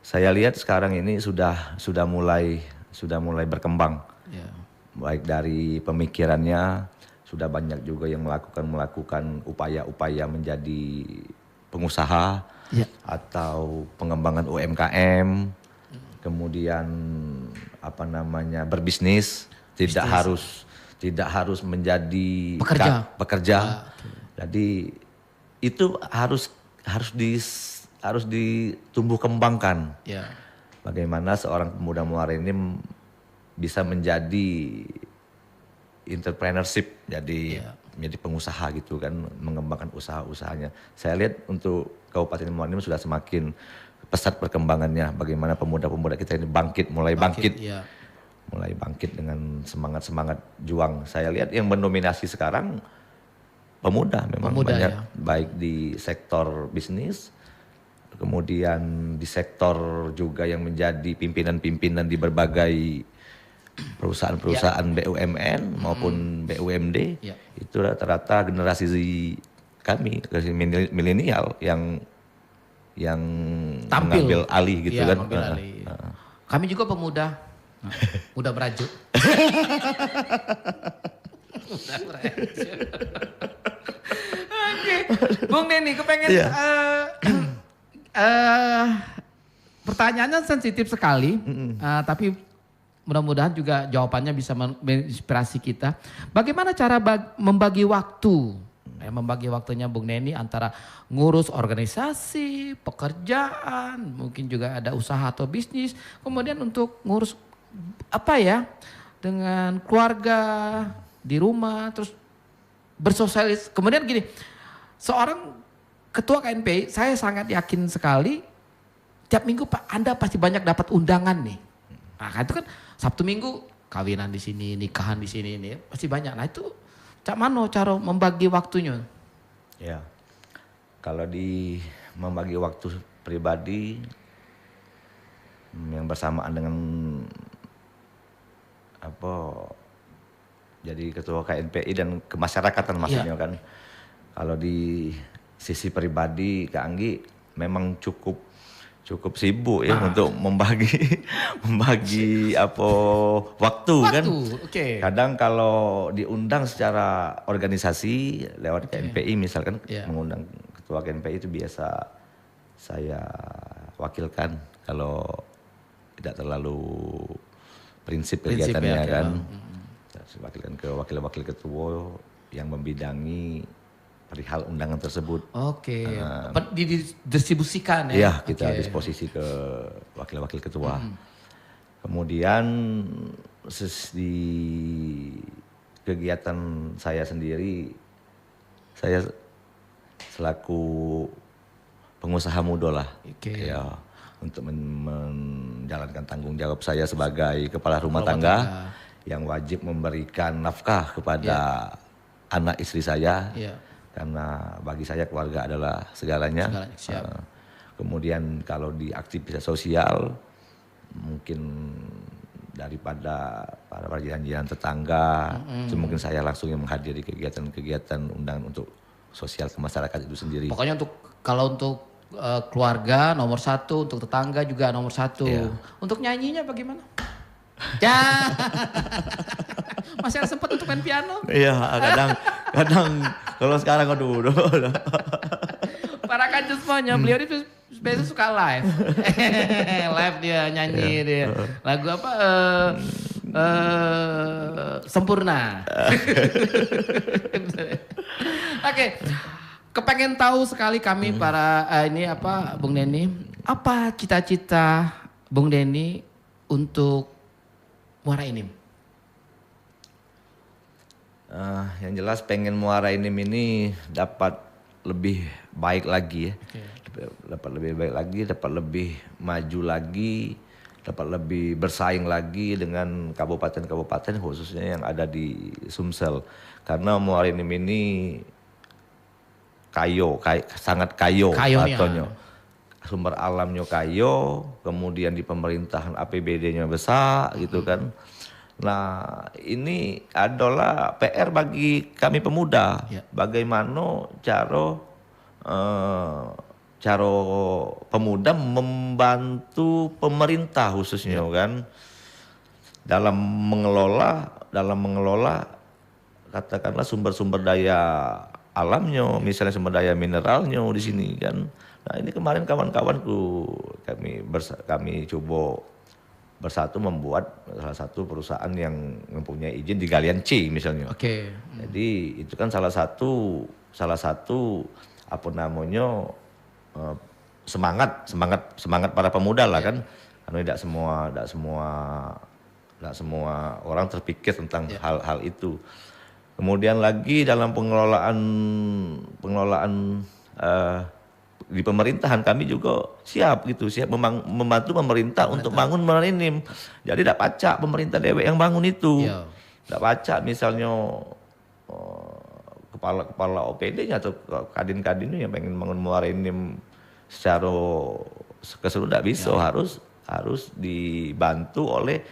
Saya lihat sekarang ini sudah mulai berkembang, baik dari pemikirannya, sudah banyak juga yang melakukan upaya-upaya menjadi pengusaha. Atau pengembangan UMKM, kemudian berbisnis, tidak harus menjadi pekerja. Jadi itu harus ditumbuh kembangkan. Bagaimana seorang pemuda Muara ini bisa menjadi entrepreneurship, jadi pengusaha gitu kan, mengembangkan usaha-usahanya. Saya lihat untuk Kabupaten Muara Enim sudah semakin pesat perkembangannya. Bagaimana pemuda-pemuda kita ini mulai bangkit dengan semangat juang. Saya lihat yang mendominasi sekarang pemuda memang banyak, baik di sektor bisnis, kemudian di sektor juga yang menjadi pimpinan-pimpinan di berbagai perusahaan BUMN maupun BUMD. Itu rata-rata generasi kami, generasi milenial yang mengambil alih gitu kan. Kami juga pemuda, muda beraju. Oke, Bung Denny kepengen pertanyaannya sensitif sekali, tapi mudah-mudahan juga jawabannya bisa menginspirasi kita. Bagaimana cara membagi waktu? Membagi waktunya Bung Denny antara ngurus organisasi, pekerjaan, mungkin juga ada usaha atau bisnis. Kemudian untuk ngurus dengan keluarga di rumah, terus bersosialis. Kemudian gini, seorang ketua KNPI, saya sangat yakin sekali tiap minggu Anda pasti banyak dapat undangan nih. Nah itu kan Sabtu Minggu kawinan di sini, nikahan di sini, ini pasti banyak. Nah itu cak mano cara membagi waktunya? Ya, kalau membagi waktu pribadi yang bersamaan dengan jadi ketua KNPI dan kemasyarakatan maksudnya kan. Kalau di sisi pribadi Kak Anggi memang cukup sibuk ya untuk membagi waktu kan. Kadang kalau diundang secara organisasi lewat KNPI misalkan mengundang ketua KNPI itu biasa saya wakilkan kalau tidak terlalu prinsip kegiatannya kan. Saya wakilkan ke wakil-wakil ketua yang membidangi perihal undangan tersebut. Didistribusikan ya? Iya, kita disposisi ke wakil-wakil ketua. Kemudian di kegiatan saya sendiri, saya selaku pengusaha muda lah. Ya, untuk menjalankan tanggung jawab saya sebagai kepala rumah tangga yang wajib memberikan nafkah kepada anak istri saya. Karena bagi saya keluarga adalah segalanya. Kemudian kalau di aktivitas sosial, mungkin daripada para jiran-jiran tetangga, itu mungkin saya langsung yang menghadiri kegiatan-kegiatan undangan untuk sosial ke masyarakat itu sendiri. Pokoknya kalau untuk keluarga nomor 1, untuk tetangga juga nomor 1. Untuk nyanyinya bagaimana? Ya. Masih ada sempat untuk main piano? Iya, kadang kalau sekarang aduh. Para kanjeng semuanya, beliau ini biasanya suka live. Live dia nyanyi dia. Lagu apa? Sempurna. Oke. Kepengen tahu sekali kami para Bung Denny, apa cita-cita Bung Denny untuk Muara Enim? Yang jelas pengen Muara Enim ini dapat lebih baik lagi ya. Dapat lebih baik lagi, dapat lebih maju lagi, dapat lebih bersaing lagi dengan kabupaten-kabupaten khususnya yang ada di Sumsel. Karena Muara Enim ini sangat kayo ataunya. Sumber alamnya kayo, kemudian di pemerintahan APBD-nya besar gitu kan. Nah ini adalah PR bagi kami pemuda. Bagaimana cara pemuda membantu pemerintah khususnya kan dalam mengelola katakanlah sumber-sumber daya alamnya, misalnya sumber daya mineralnya di sini kan. Nah ini kemarin kawan-kawanku kami coba bersatu membuat salah satu perusahaan yang mempunyai izin di Galian C misalnya. Jadi itu kan salah satu apa namanya semangat para pemuda lah kan. Karena tidak semua orang terpikir tentang hal-hal itu. Kemudian lagi dalam pengelolaan di pemerintahan kami juga siap membantu pemerintah untuk bangun Muara Enim. Jadi tidak pacak pemerintah dewek yang bangun itu. Tidak pacak misalnya kepala OPD-nya atau kadin-kadinnya yang pengen bangun Muara Enim secara keseluruhan tidak bisa, harus dibantu oleh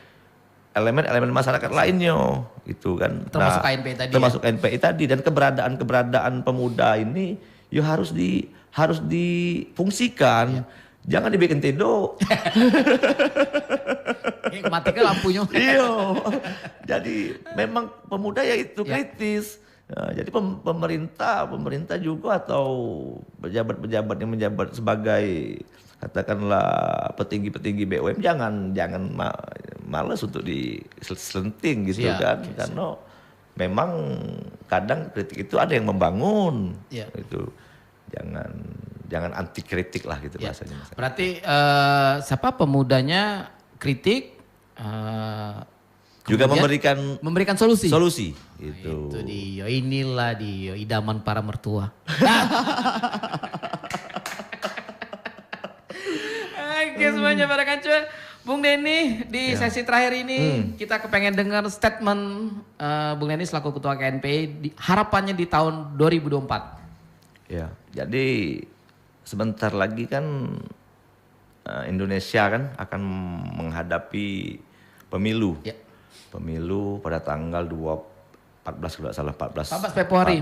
elemen-elemen masyarakat lainnya gitu kan. Termasuk KNPI tadi. Termasuk KNPI tadi, dan keberadaan pemuda ini ya harus difungsikan. Jangan dibikin tendo. Matikan lampunya. Iya. Jadi memang pemuda ya itu kritis. Nah, jadi pemerintah juga atau pejabat-pejabat yang menjabat sebagai katakanlah petinggi-petinggi BUMN jangan malas untuk diselenting gitu kan. Karena memang kadang kritik itu ada yang membangun. Itu jangan anti kritik lah gitu bahasanya. Berarti siapa pemudanya kritik juga memberikan solusi. Itu dia, inilah dia idaman para mertua. Oke semuanya para kancu, Bung Denny di sesi terakhir ini kita kepengen dengar statement Bung Denny selaku Ketua KNPI harapannya di tahun 2024. Ya, jadi sebentar lagi kan Indonesia kan akan menghadapi pemilu. Pemilu pada tanggal 14 Februari.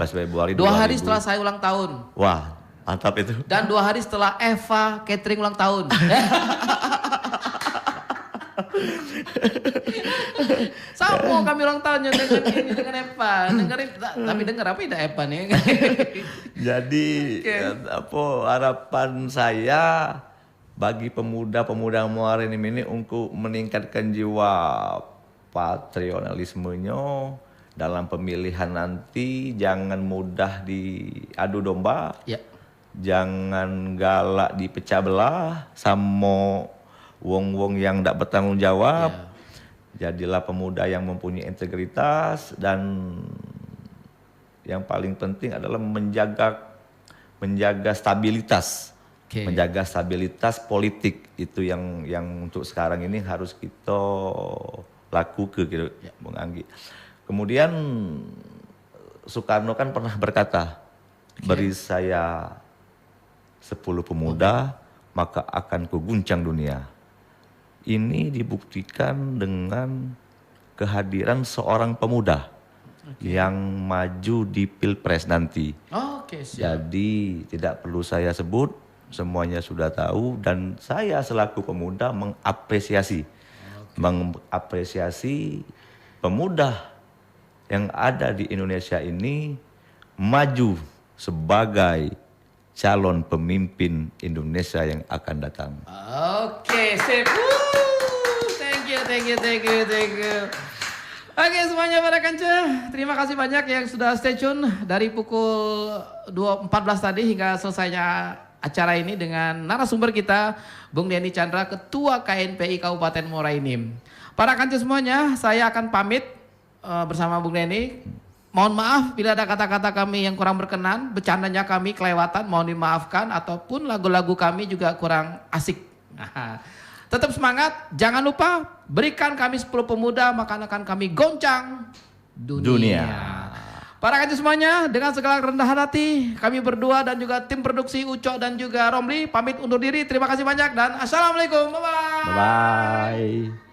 2 hari setelah saya ulang tahun. Wah, mantap itu. Dan 2 hari setelah Eva catering ulang tahun. Sama kami ulang tahunnya dengan Eva. Tapi dengar apa tidak Eva nih? Jadi harapan saya bagi pemuda-pemuda Muara Enim ini untuk meningkatkan jiwa patriotismenya dalam pemilihan nanti, jangan mudah diadu domba, jangan galak dipecah belah sama wong-wong yang tidak bertanggung jawab. Jadilah pemuda yang mempunyai integritas, dan yang paling penting adalah menjaga stabilitas. Menjaga stabilitas politik itu yang untuk sekarang ini harus kita lakukan gitu, Bung Anggi. Kemudian Soekarno kan pernah berkata, beri saya 10 pemuda maka akan kuguncang dunia. Ini dibuktikan dengan kehadiran seorang pemuda yang maju di Pilpres nanti. Jadi tidak perlu saya sebut, semuanya sudah tahu, dan saya selaku pemuda mengapresiasi mengapresiasi pemuda yang ada di Indonesia ini maju sebagai calon pemimpin Indonesia yang akan datang. Oke, sip. Thank you. Oke semuanya para kanca, terima kasih banyak yang sudah stay tune dari pukul 14 tadi hingga selesainya acara ini dengan narasumber kita Bung Denny Chandra, Ketua KNPI Kabupaten Muara Enim. Para kanca semuanya, saya akan pamit bersama Bung Denny. Mohon maaf bila ada kata-kata kami yang kurang berkenan, bercandanya kami kelewatan, mohon dimaafkan, ataupun lagu-lagu kami juga kurang asik. Tetap semangat, jangan lupa berikan kami 10 pemuda, maka akan kami goncang dunia. Para kanca semuanya, dengan segala kerendahan hati, kami berdua dan juga tim produksi Ucok dan juga Romli pamit undur diri. Terima kasih banyak dan assalamualaikum. Bye-bye. Bye-bye.